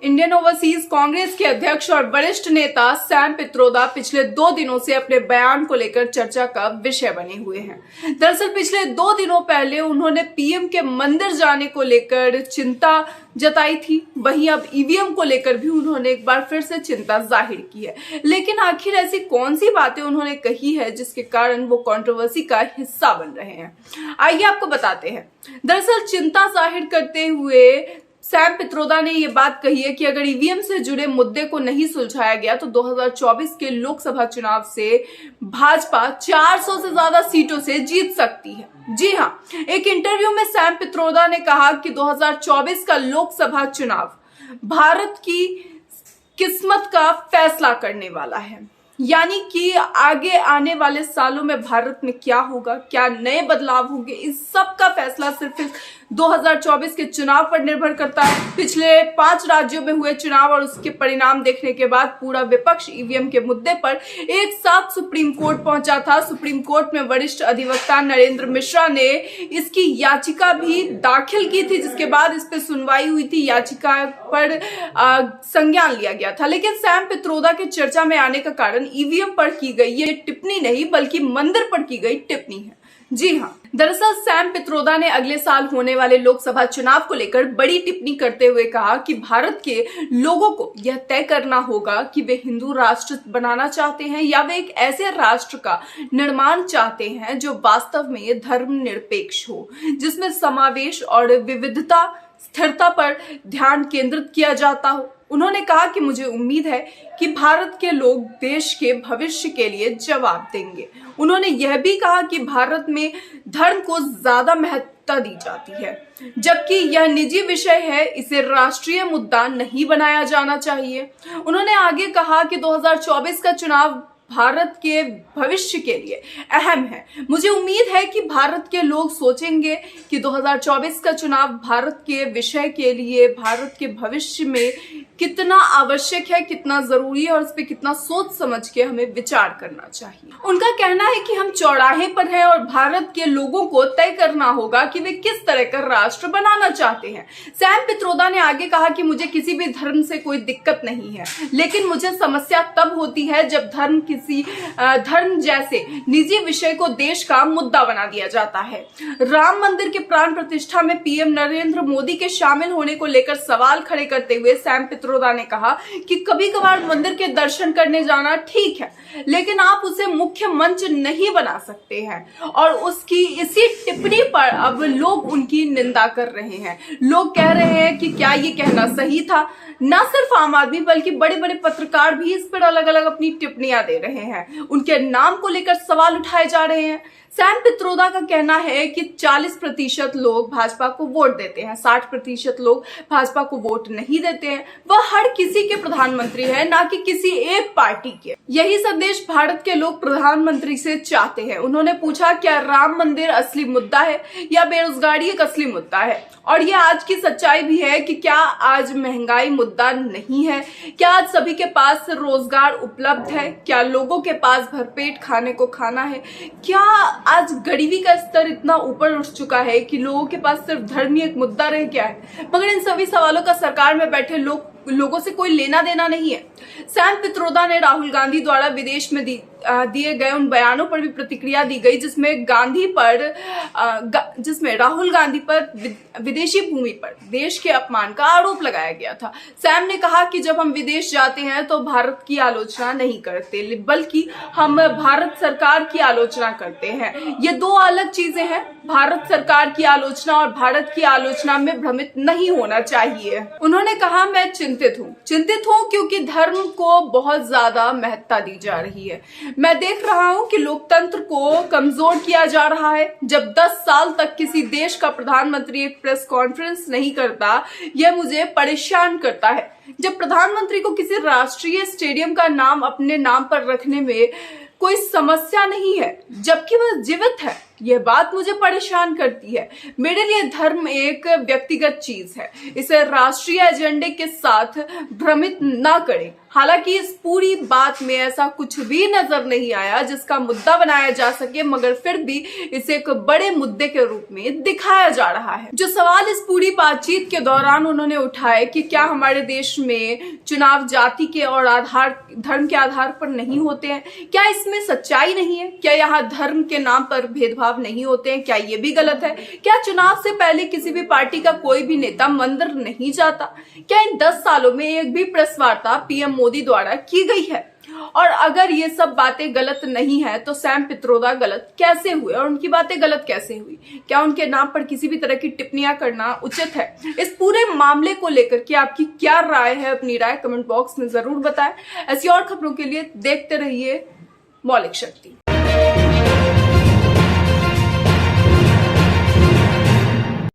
Indian overseas Congress के अध्यक्ष और वरिष्ठ नेता सैम पित्रोदा पिछले 2 दिनों से अपने बयान को लेकर चर्चा का विषय बने हुए हैं। दरअसल पिछले 2 दिनों पहले उन्होंने पीएम के मंदिर जाने को लेकर चिंता जताई थी। वहीं अब ईवीएम को लेकर भी उन्होंने एक बार फिर से चिंता जाहिर की है। लेकिन आखिर ऐसी कौन सी बातें उन्होंने कही है जिसके कारण वो कंट्रोवर्सी का हिस्सा बन रहे हैं, आइए आपको बताते हैं। दरअसल चिंता जाहिर करते हुए सैम पित्रोदा ने ये बात कही है कि अगर ईवीएम से जुड़े मुद्दे को नहीं सुलझाया गया तो 2024 के लोकसभा चुनाव से भाजपा 400 से ज्यादा सीटों से जीत सकती है। जी हां, एक इंटरव्यू में सैम पित्रोदा ने कहा कि 2024 का लोकसभा चुनाव भारत की किस्मत का फैसला करने वाला है, यानी कि आगे आने वाले सालों में भारत में क्या होगा, क्या नए बदलाव होंगे, इस सब का फैसला सिर्फ 2024 के चुनाव पर निर्भर करता है। पिछले 5 राज्यों में हुए चुनाव और उसके परिणाम देखने के बाद पूरा विपक्ष ईवीएम के मुद्दे पर एक साथ सुप्रीम कोर्ट पहुंचा था। सुप्रीम कोर्ट में वरिष्ठ अधिवक्ता नरेंद्र मिश्रा ने इसकी याचिका भी दाखिल की थी, जिसके बाद इस पर सुनवाई हुई थी। याचिका पर संज्ञान लिया गया था। लेकिन सैम पित्रोदा के चर्चा में आने का कारण ईवीएम पर की गई ये टिप्पणी नहीं बल्कि मंदिर पर की गई टिप्पणी है। जी हाँ, दरअसल सैम पित्रोदा ने अगले साल होने वाले लोकसभा चुनाव को लेकर बड़ी टिप्पणी करते हुए कहा कि भारत के लोगों को यह तय करना होगा कि वे हिंदू राष्ट्र बनाना चाहते हैं या वे एक ऐसे राष्ट्र का निर्माण चाहते हैं जो वास्तव में धर्मनिरपेक्ष हो, जिसमें समावेश और विविधता स्थिरता पर ध्यान केंद्रित किया जाता हो। उन्होंने कहा कि मुझे उम्मीद है कि भारत के लोग देश के भविष्य के लिए जवाब देंगे। उन्होंने यह भी कहा कि भारत में धर्म को ज्यादा महत्वता दी जाती है, जबकि यह निजी विषय है, इसे राष्ट्रीय मुद्दा नहीं बनाया जाना चाहिए। उन्होंने आगे कहा कि 2024 का चुनाव भारत के भविष्य के लिए अहम है। मुझे उम्मीद है कि भारत के लोग सोचेंगे कि 2024 का चुनाव भारत के विषय के लिए, भारत के भविष्य में कितना आवश्यक है, कितना जरूरी है और इस पे कितना सोच समझ के हमें विचार करना चाहिए। उनका कहना है कि हम चौराहे पर हैं और भारत के लोगों को तय करना होगा कि वे किस तरह का राष्ट्र बनाना चाहते हैं। सैम पित्रोदा ने आगे कहा कि मुझे किसी भी धर्म से कोई दिक्कत नहीं है, लेकिन मुझे समस्या तब होती है जब धर्म जैसे निजी विषय को देश का मुद्दा बना दिया जाता है। राम मंदिर के प्राण प्रतिष्ठा में पीएम नरेंद्र मोदी के शामिल होने को लेकर सवाल खड़े करते हुए सैम पित्रोदा ने कहा कि कभी कभार मंदिर के दर्शन करने जाना ठीक है, लेकिन आप उसे मुख्य मंच नहीं बना सकते हैं। और उसकी इसी टिप्पणी पर अब लोग उनकी निंदा कर रहे हैं। लोग कह रहे हैं कि क्या ये कहना सही था। न सिर्फ आम आदमी बल्कि बड़े बड़े पत्रकार भी इस पर अलग अलग अपनी टिप्पणियां दे रहे हैं। उनके नाम को लेकर सवाल उठाए जा रहे हैं। सैम पित्रोदा का कहना है कि 40% लोग भाजपा को वोट देते हैं, 60% लोग भाजपा को वोट नहीं देते हैं। वह हर किसी के प्रधानमंत्री है, ना कि किसी एक पार्टी के। यही संदेश भारत के लोग प्रधानमंत्री से चाहते हैं। उन्होंने पूछा, क्या राम मंदिर असली मुद्दा है या बेरोजगारी एक असली मुद्दा है? और ये आज की सच्चाई भी है कि क्या आज महंगाई मुद्दा नहीं है? क्या आज सभी के पास रोजगार उपलब्ध है? क्या लोगों के पास भरपेट खाने को खाना है? क्या आज गरीबी का स्तर इतना ऊपर उठ चुका है कि लोगों के पास सिर्फ धर्म ही एक मुद्दा रह गया है? मगर इन सभी सवालों का सरकार में बैठे लोगों से कोई लेना देना नहीं है। सैम पित्रोदा ने राहुल गांधी द्वारा विदेश में दिए गए उन बयानों पर भी प्रतिक्रिया दी गई जिसमें राहुल गांधी पर विदेशी भूमि पर देश के अपमान का आरोप लगाया गया था। सैम ने कहा कि जब हम विदेश जाते हैं तो भारत की आलोचना नहीं करते, बल्कि हम भारत सरकार की आलोचना करते हैं। ये 2 अलग चीजें हैं। भारत सरकार की आलोचना और भारत की आलोचना में भ्रमित नहीं होना चाहिए। उन्होंने कहा, मैं चिंतित हूं क्योंकि धर्म को बहुत ज्यादा महत्ता दी जा रही है। मैं देख रहा हूं कि लोकतंत्र को कमजोर किया जा रहा है। जब 10 साल तक किसी देश का प्रधानमंत्री एक प्रेस कॉन्फ्रेंस नहीं करता, यह मुझे परेशान करता है। जब प्रधानमंत्री को किसी राष्ट्रीय स्टेडियम का नाम अपने नाम पर रखने में कोई समस्या नहीं है, जबकि वह जीवित है, यह बात मुझे परेशान करती है। मेरे लिए धर्म एक व्यक्तिगत चीज है, इसे राष्ट्रीय एजेंडे के साथ भ्रमित ना करें। हालांकि इस पूरी बात में ऐसा कुछ भी नजर नहीं आया जिसका मुद्दा बनाया जा सके, मगर फिर भी इसे एक बड़े मुद्दे के रूप में दिखाया जा रहा है। जो सवाल इस पूरी बातचीत के दौरान उन्होंने उठाए कि क्या हमारे देश में चुनाव जाति के और धर्म के आधार पर नहीं होते हैं, क्या इसमें सच्चाई नहीं है, क्या यहाँ धर्म के नाम पर भेदभाव नहीं होते हैं, क्या ये भी गलत है, क्या चुनाव से पहले किसी भी पार्टी का कोई भी नेता मंदिर नहीं जाता, क्या इन 10 सालों में एक भी प्रेस वार्ता पीएम मोदी द्वारा की गई है? और अगर ये सब बातें गलत नहीं है तो सैम पित्रोदा गलत कैसे हुए और उनकी बातें गलत कैसे हुई? क्या उनके नाम पर किसी भी तरह की टिप्पणियां करना उचित है? इस पूरे मामले को लेकर के आपकी क्या राय है? अपनी राय कमेंट बॉक्स में जरूर बताएं। ऐसी और खबरों के लिए देखते रहिए मौलिक शक्ति।